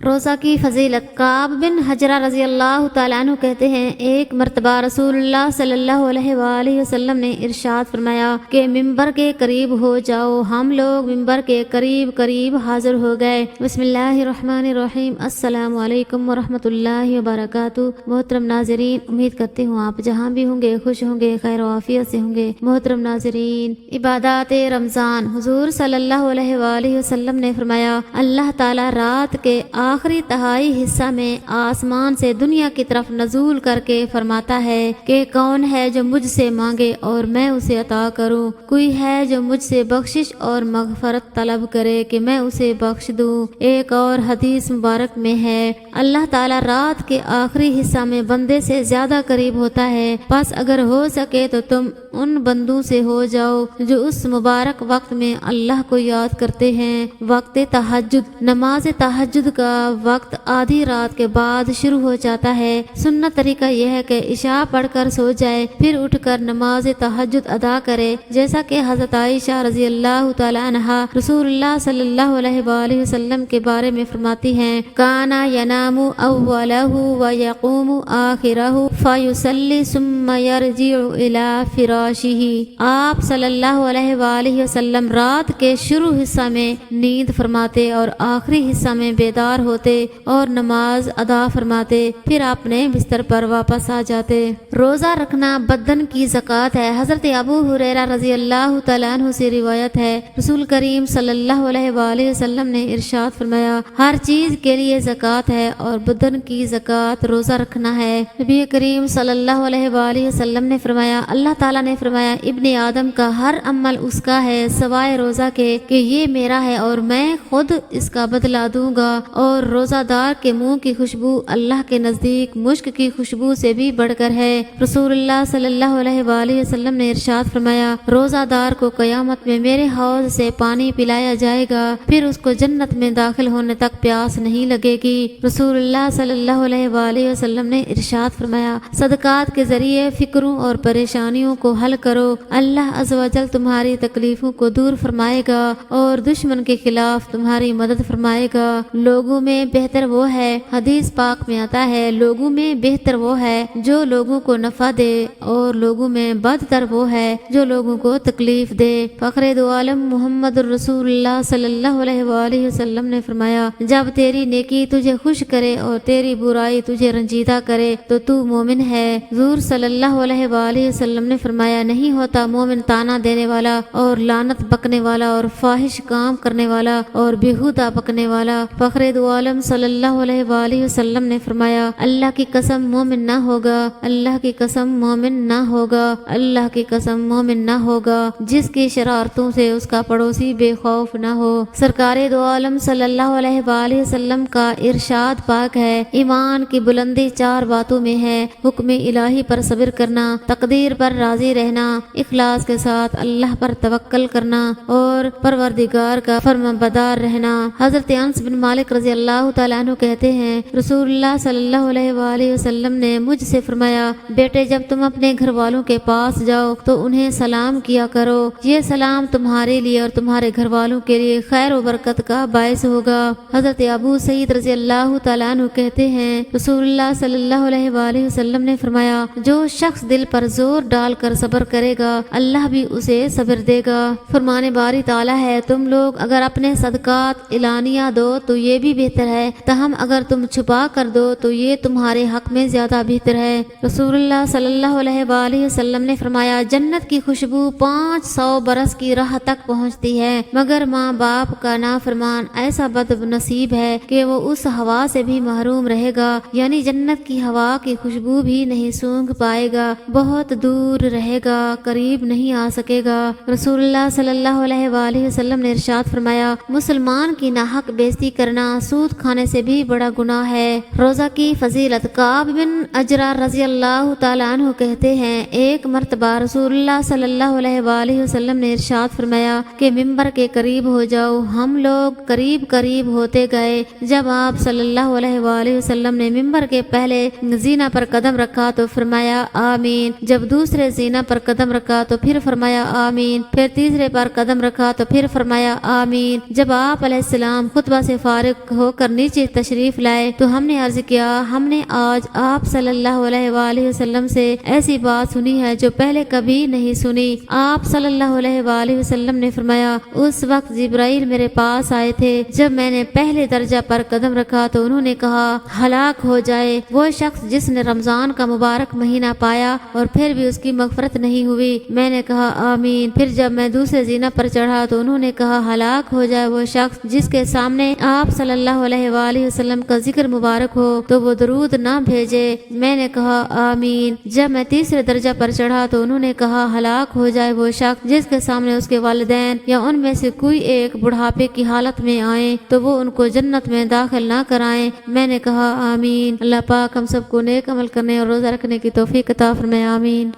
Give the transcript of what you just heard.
روزہ کی فضیلت۔ کعب بن حجرہ رضی اللہ تعالیٰ عنہ کہتے ہیں، ایک مرتبہ رسول اللہ صلی اللہ علیہ وآلہ وسلم نے ارشاد فرمایا کہ ممبر کے قریب ہو جاؤ۔ ہم لوگ ممبر کے قریب حاضر ہو گئے۔ بسم اللہ الرحمن الرحیم۔ السلام علیکم ورحمۃ اللہ وبرکاتہ۔ محترم ناظرین، امید کرتی ہوں آپ جہاں بھی ہوں گے خوش ہوں گے، خیر و عافیت سے ہوں گے۔ محترم ناظرین، عبادات رمضان۔ حضور صلی اللہ علیہ وآلہ وسلم نے فرمایا، اللہ تعالیٰ رات کے آخری تہائی حصہ میں آسمان سے دنیا کی طرف نزول کر کے فرماتا ہے کہ کون ہے جو مجھ سے مانگے اور میں اسے عطا کروں، کوئی ہے جو مجھ سے بخشش اور مغفرت طلب کرے کہ میں اسے بخش دوں۔ ایک اور حدیث مبارک میں ہے، اللہ تعالیٰ رات کے آخری حصہ میں بندے سے زیادہ قریب ہوتا ہے، بس اگر ہو سکے تو تم ان بندوں سے ہو جاؤ جو اس مبارک وقت میں اللہ کو یاد کرتے ہیں۔ وقت تہجد۔ نماز تہجد کا وقت آدھی رات کے بعد شروع ہو جاتا ہے۔ سنت طریقہ یہ ہے کہ عشاء پڑھ کر سو جائے، پھر اٹھ کر نماز تہجد ادا کرے، جیسا کہ حضرت عائشہ رضی اللہ تعالیٰ عنہا رسول اللہ صلی اللہ علیہ وآلہ وسلم کے بارے میں فرماتی ہیں، کانا ینام اولہ ویقوم آخرہ فیصلی ثم یرجع الی فراشہ۔ آپ صلی اللہ علیہ وآلہ وسلم رات کے شروع حصہ میں نیند فرماتے اور آخری حصہ میں بیدار ہوتے اور نماز ادا فرماتے، پھر اپنے بستر پر واپس آ جاتے۔ روزہ رکھنا بدن کی زکوٰۃ ہے۔ حضرت ابو ہریرہ رضی اللہ تعالیٰ عنہ سے روایت ہے، رسول کریم صلی اللہ علیہ وآلہ وسلم نے ارشاد فرمایا، ہر چیز کے لیے زکوٰۃ ہے اور بدن کی زکوٰۃ روزہ رکھنا ہے۔ نبی کریم صلی اللہ علیہ وآلہ وسلم نے فرمایا، اللہ تعالیٰ نے فرمایا، ابن آدم کا ہر عمل اس کا ہے سوائے روزہ کے کہ یہ میرا ہے اور میں خود اس کا بدلہ دوں گا، اور روزہ دار کے منہ کی خوشبو اللہ کے نزدیک مشک کی خوشبو سے بھی بڑھ کر ہے۔ رسول اللہ صلی اللہ علیہ وآلہ وسلم نے ارشاد فرمایا، روزہ دار کو قیامت میں میرے حوض سے پانی پلایا جائے گا، پھر اس کو جنت میں داخل ہونے تک پیاس نہیں لگے گی۔ رسول اللہ صلی اللہ علیہ وآلہ وسلم نے ارشاد فرمایا، صدقات کے ذریعے فکروں اور پریشانیوں کو حل کرو، اللہ عز و جل تمہاری تکلیفوں کو دور فرمائے گا اور دشمن کے خلاف تمہاری مدد فرمائے گا۔ لوگوں میں بہتر وہ ہے، حدیث پاک میں آتا ہے، لوگوں میں بہتر وہ ہے جو لوگوں کو نفع دے اور لوگوں میں بدتر وہ ہے جو لوگوں کو تکلیف دے۔ فخر دو عالم محمد رسول اللہ صلی اللہ علیہ وآلہ وسلم نے فرمایا، جب تیری نیکی تجھے خوش کرے اور تیری برائی تجھے رنجیدہ کرے تو مومن ہے۔ حضور صلی اللہ علیہ وآلہ وسلم نے فرمایا، نہیں ہوتا مومن تانا دینے والا اور لعنت بکنے والا اور فاحش کام کرنے والا اور بیہودہ بکنے والا۔ فخر دو عالم صلی اللہ علیہ وآلہ وسلم نے فرمایا، اللہ کی قسم مومن نہ ہوگا، اللہ کی قسم مومن نہ ہوگا، اللہ کی قسم مومن نہ ہوگا جس کی شرارتوں سے اس کا پڑوسی بے خوف نہ ہو۔ سرکار دو عالم صلی اللہ علیہ وآلہ وسلم کا ارشاد پاک ہے، ایمان کی بلندی چار باتوں میں ہے، حکم الہی پر صبر کرنا، تقدیر پر راضی رہنا، اخلاص کے ساتھ اللہ پر توکل کرنا اور پروردگار کا فرمانبردار رہنا۔ حضرت انس بن مالک رضی اللہ تعالیٰ عنہ کہتے ہیں، رسول اللہ صلی اللہ علیہ وآلہ وسلم نے مجھ سے فرمایا، بیٹے جب تم اپنے گھر والوں کے پاس جاؤ تو انہیں سلام کیا کرو، یہ سلام تمہارے لیے اور تمہارے گھر والوں کے لیے خیر و برکت کا باعث ہوگا۔ حضرت ابو سعید رضی اللہ تعالیٰ عنہ کہتے ہیں، رسول اللہ صلی اللہ علیہ وآلہ وسلم نے فرمایا، جو شخص دل پر زور ڈال کر صبر کرے گا اللہ بھی اسے صبر دے گا۔ فرمان باری تعالیٰ ہے، تم لوگ اگر اپنے صدقات اعلانیہ دو تو یہ بھی بہتر ہے، تاہم اگر تم چھپا کر دو تو یہ تمہارے حق میں زیادہ بہتر ہے۔ رسول اللہ صلی اللہ علیہ وآلہ وسلم نے فرمایا، جنت کی خوشبو 500 برس کی راہ تک پہنچتی ہے، مگر ماں باپ کا نافرمان ایسا بد نصیب ہے کہ وہ اس ہوا سے بھی محروم رہے گا، یعنی جنت کی ہوا کی خوشبو بھی نہیں سونگھ پائے گا، بہت دور رہے گا، قریب نہیں آ سکے گا۔ رسول اللہ صلی اللہ علیہ وآلہ وسلم نے ارشاد فرمایا، مسلمان کی ناحق بےزتی کرنا سود کھانے سے بھی بڑا گناہ ہے۔ روزہ کی فضیلت۔ کعب بن عجرہ رضی اللہ تعالیٰ عنہ کہتے ہیں، ایک مرتبہ رسول اللہ صلی اللہ علیہ وآلہ وسلم نے ارشاد فرمایا کہ ممبر کے قریب ہو جاؤ۔ ہم لوگ قریب ہوتے گئے۔ جب آپ صلی اللہ علیہ وآلہ وسلم نے ممبر کے پہلے زینہ پر قدم رکھا تو فرمایا آمین، جب دوسرے زینہ پر قدم رکھا تو پھر فرمایا آمین، پھر تیسرے پر قدم رکھا تو پھر فرمایا آمین۔ جب آپ علیہ السلام خطبہ سے فارغ ہو ہو کر نیچے تشریف لائے تو ہم نے عرض کیا ہم نے آج آپ صلی اللہ علیہ وآلہ وسلم سے ایسی بات سنی ہے جو پہلے کبھی نہیں سنی۔ آپ صلی اللہ علیہ وآلہ وسلم نے فرمایا اس وقت جبرائیل میرے پاس آئے تھے، جب میں نے پہلے درجہ پر قدم رکھا تو انہوں نے کہا ہلاک ہو جائے وہ شخص جس نے رمضان کا مبارک مہینہ پایا اور پھر بھی اس کی مغفرت نہیں ہوئی۔ میں نے کہا آمین۔ پھر جب میں دوسرے زینہ پر چڑھا تو انہوں نے کہا ہلاک ہو جائے وہ شخص جس کے سامنے آپ صلی اللہ علیہ وآلہ وسلم کا ذکر مبارک ہو تو وہ درود نہ بھیجے۔ میں نے کہا آمین۔ جب میں تیسرے درجہ پر چڑھا تو انہوں نے کہا ہلاک ہو جائے وہ شخص جس کے سامنے اس کے والدین یا ان میں سے کوئی ایک بڑھاپے کی حالت میں آئیں تو وہ ان کو جنت میں داخل نہ کرائیں۔ میں نے کہا آمین۔ اللہ پاک ہم سب کو نیک عمل کرنے اور روزہ رکھنے کی توفیق عطا فرمائے، آمین۔